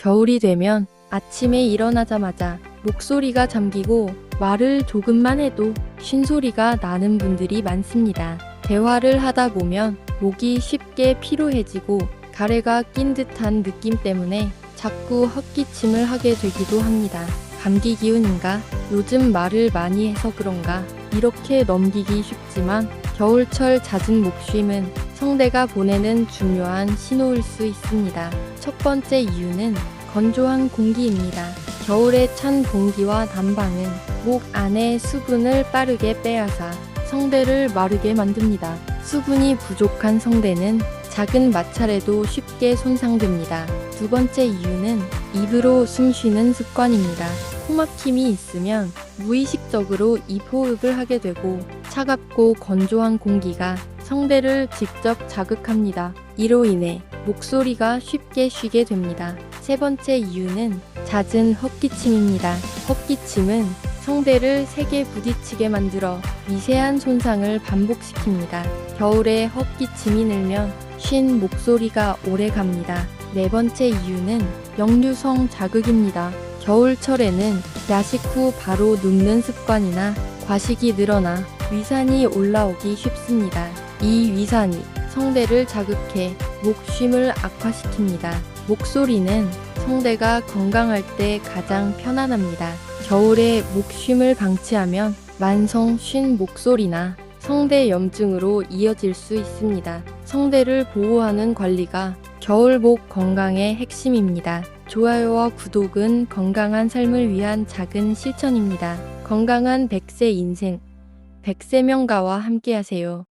겨울이 되면 아침에 일어나자마자 목소리가 잠기고 말을 조금만 해도 쉰소리가 나는 분들이 많습니다. 대화를 하다 보면 목이 쉽게 피로해지고 가래가 낀 듯한 느낌 때문에 자꾸 헛기침을 하게 되기도 합니다. 감기 기운인가? 요즘 말을 많이 해서 그런가? 이렇게 넘기기 쉽지만 겨울철 잦은 목쉼은 성대가 보내는 중요한 신호일 수 있습니다. 첫 번째 이유는 건조한 공기입니다. 겨울에 찬 공기와 난방은 목 안의 수분을 빠르게 빼앗아 성대를 마르게 만듭니다. 수분이 부족한 성대는 작은 마찰에도 쉽게 손상됩니다. 두 번째 이유는 입으로 숨 쉬는 습관입니다. 코막힘이 있으면 무의식적으로 입호흡을 하게 되고 차갑고 건조한 공기가 성대를 직접 자극합니다. 이로 인해 목소리가 쉽게 쉬게 됩니다. 세 번째 이유는 잦은 헛기침입니다. 헛기침은 성대를 세게 부딪히게 만들어 미세한 손상을 반복시킵니다. 겨울에 헛기침이 늘면 쉰 목소리가 오래 갑니다. 네 번째 이유는 역류성 자극입니다. 겨울철에는 야식 후 바로 눕는 습관이나 과식이 늘어나 위산이 올라오기 쉽습니다. 이 위산이 성대를 자극해 목쉼을 악화시킵니다. 목소리는 성대가 건강할 때 가장 편안합니다. 겨울에 목쉼을 방치하면 만성 쉰 목소리나 성대 염증으로 이어질 수 있습니다. 성대를 보호하는 관리가 겨울목 건강의 핵심입니다. 좋아요와 구독은 건강한 삶을 위한 작은 실천입니다. 건강한 100세 인생, 100세 명가와 함께하세요.